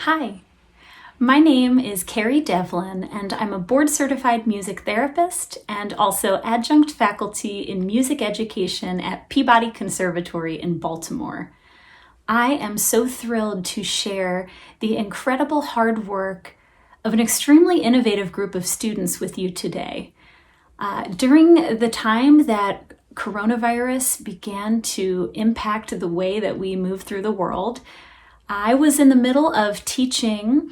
Hi, my name is Kerry Devlin, and I'm a board-certified music therapist and also adjunct faculty in music education at Peabody Conservatory in Baltimore. I am so thrilled to share the incredible hard work of an extremely innovative group of students with you today. During the time that coronavirus began to impact the way that we move through the world, I was in the middle of teaching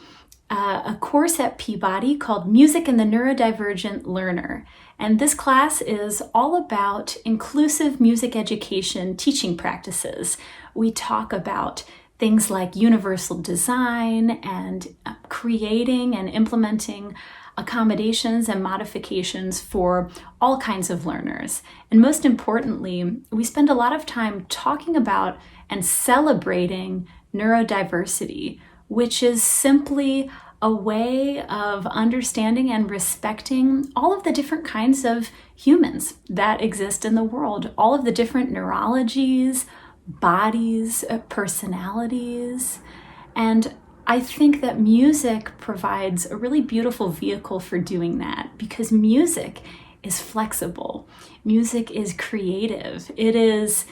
a course at Peabody called Music and the Neurodiverse Learner. And this class is all about inclusive music education teaching practices. We talk about things like universal design and creating and implementing accommodations and modifications for all kinds of learners. And most importantly, we spend a lot of time talking about and celebrating neurodiversity, which is simply a way of understanding and respecting all of the different kinds of humans that exist in the world, all of the different neurologies, bodies, personalities. And I think that music provides a really beautiful vehicle for doing that, because music is flexible. Music is creative. It is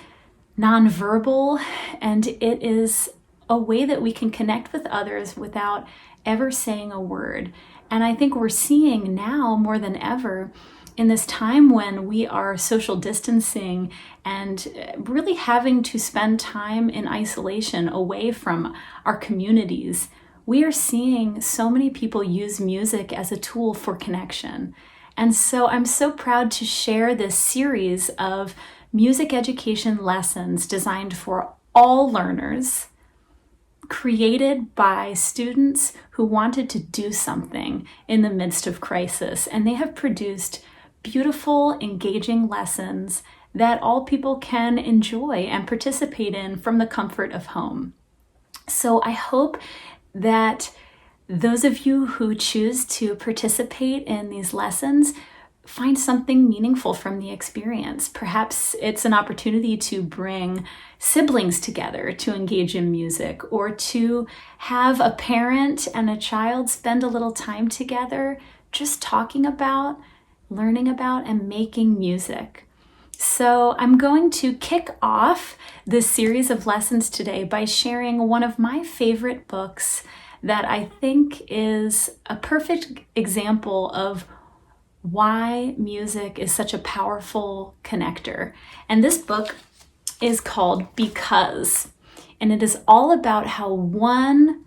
nonverbal, and it is a way that we can connect with others without ever saying a word. And I think we're seeing now more than ever in this time when we are social distancing and really having to spend time in isolation away from our communities, we are seeing so many people use music as a tool for connection. And so I'm so proud to share this series of music education lessons designed for all learners, created by students who wanted to do something in the midst of crisis. And they have produced beautiful, engaging lessons that all people can enjoy and participate in from the comfort of home. So I hope that those of you who choose to participate in these lessons find something meaningful from the experience. Perhaps it's an opportunity to bring siblings together to engage in music, or to have a parent and a child spend a little time together just talking about, learning about, and making music. So I'm going to kick off this series of lessons today by sharing one of my favorite books that I think is a perfect example of why music is such a powerful connector. And this book is called Because, and it is all about how one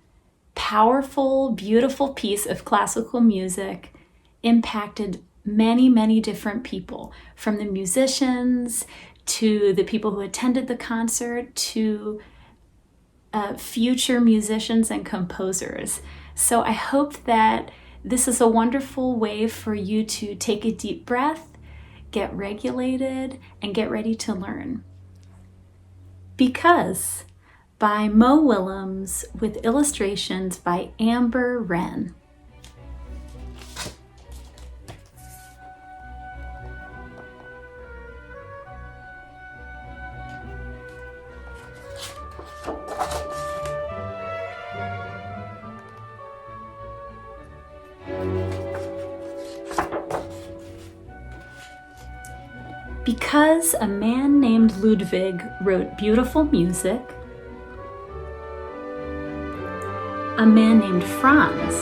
powerful, beautiful piece of classical music impacted many, many different people, from the musicians to the people who attended the concert to future musicians and composers. So I hope that this is a wonderful way for you to take a deep breath, get regulated, and get ready to learn. Because, by Mo Willems, with illustrations by Amber Wren. Because a man named Ludwig wrote beautiful music, a man named Franz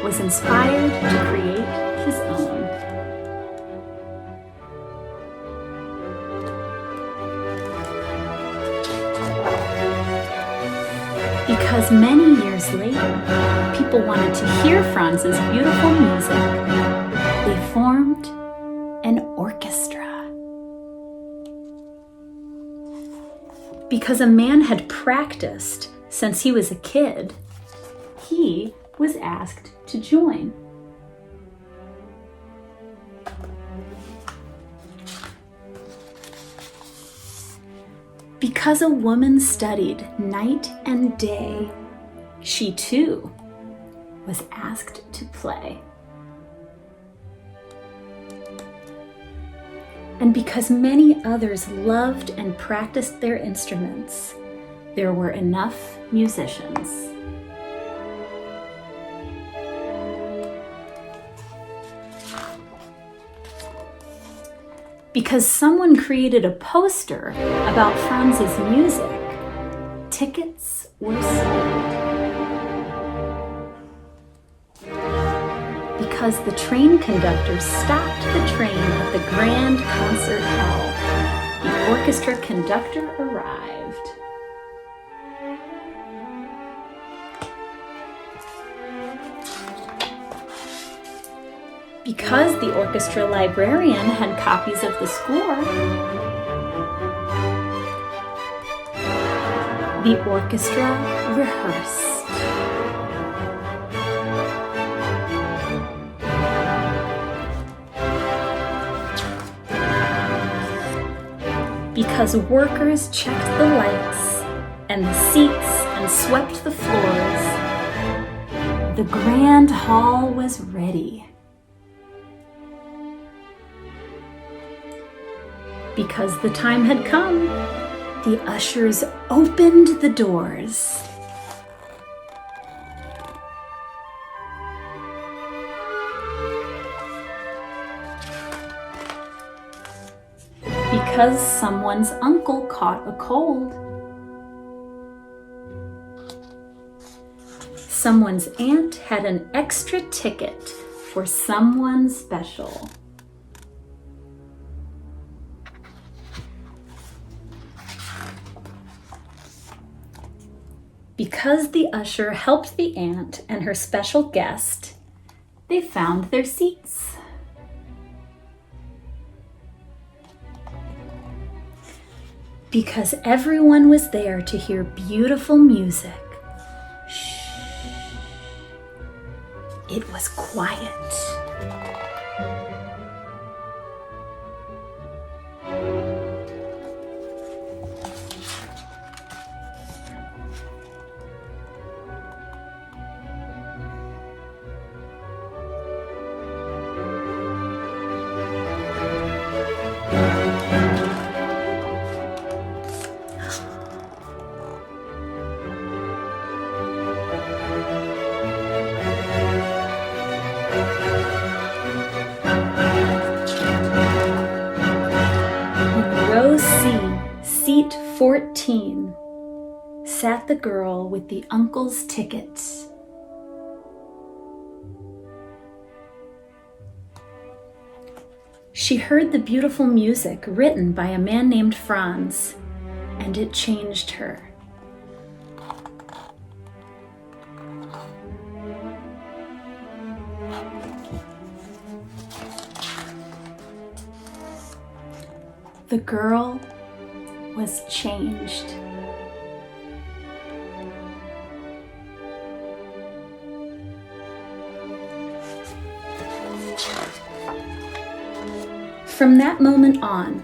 was inspired to create his own. Because many years later, people wanted to hear Franz's beautiful music, they formed an orchestra. Because a man had practiced since he was a kid, he was asked to join. Because a woman studied night and day, she too was asked to play. And because many others loved and practiced their instruments, there were enough musicians. Because someone created a poster about Franz's music, tickets were sold. Because the train conductor stopped the train at the Grand Concert Hall, the orchestra conductor arrived. Because the orchestra librarian had copies of the score, the orchestra rehearsed. Because workers checked the lights and the seats and swept the floors, the grand hall was ready. Because the time had come, the ushers opened the doors. Because someone's uncle caught a cold. Someone's aunt had an extra ticket for someone special. Because the usher helped the aunt and her special guest, they found their seats. Because everyone was there to hear beautiful music. Shh. It was quiet. Seat 14 sat the girl with the uncle's tickets. She heard the beautiful music written by a man named Franz, and it changed her. The girl was changed. From that moment on,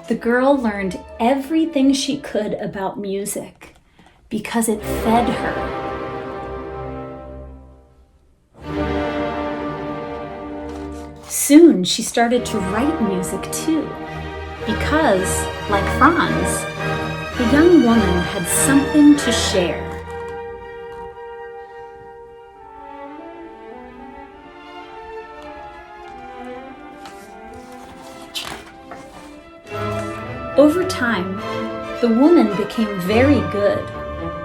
the girl learned everything she could about music because it fed her. Soon she started to write music too, because, like Franz, the young woman had something to share. Over time, the woman became very good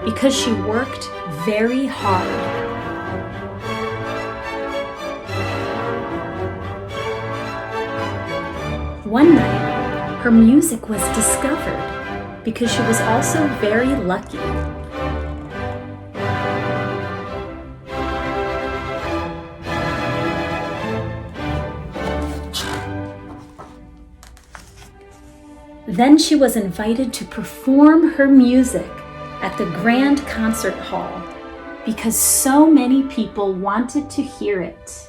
because she worked very hard. One night, her music was discovered because she was also very lucky. Then she was invited to perform her music at the Grand Concert Hall because so many people wanted to hear it.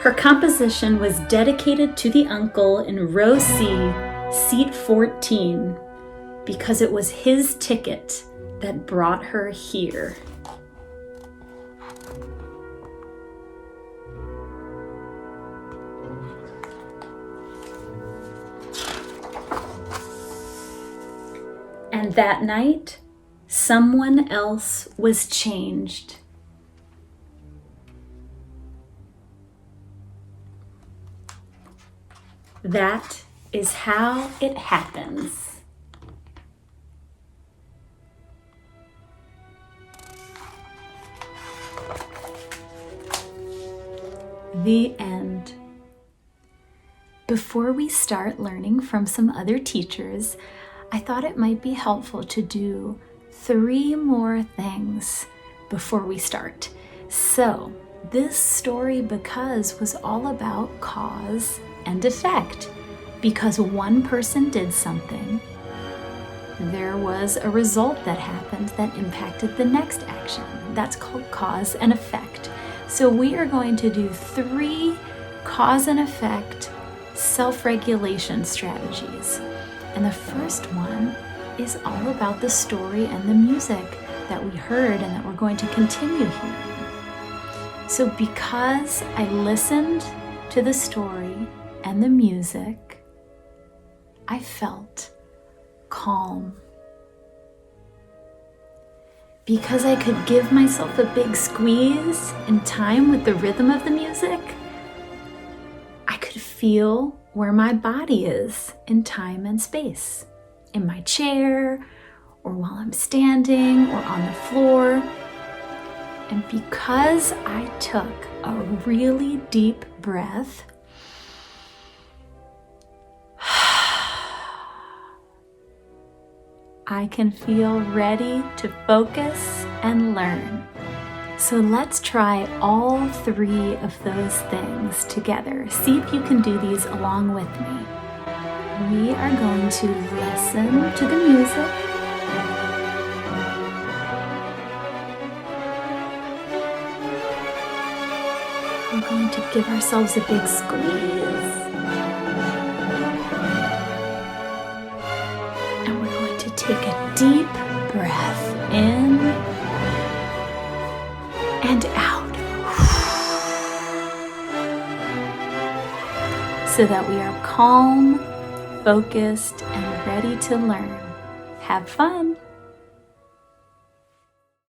Her composition was dedicated to the uncle in row C, seat 14, because it was his ticket that brought her here. And that night, someone else was changed. That is how it happens. The end. Before we start learning from some other teachers, I thought it might be helpful to do 3 more things before we start. So, this story because was all about cause and effect. Because one person did something, there was a result that happened that impacted the next action. That's called cause and effect. So we are going to do 3 cause and effect self-regulation strategies. And the first one is all about the story and the music that we heard and that we're going to continue hearing. So because I listened to the story and the music, I felt calm. Because I could give myself a big squeeze in time with the rhythm of the music, I could feel where my body is in time and space, in my chair, or while I'm standing, or on the floor. And because I took a really deep breath, I can feel ready to focus and learn. So let's try all 3 of those things together. See if you can do these along with me. We are going to listen to the music. We're going to give ourselves a big squeeze. And we're going to take a deep breath in and out. So that we are calm, focused, and ready to learn. Have fun!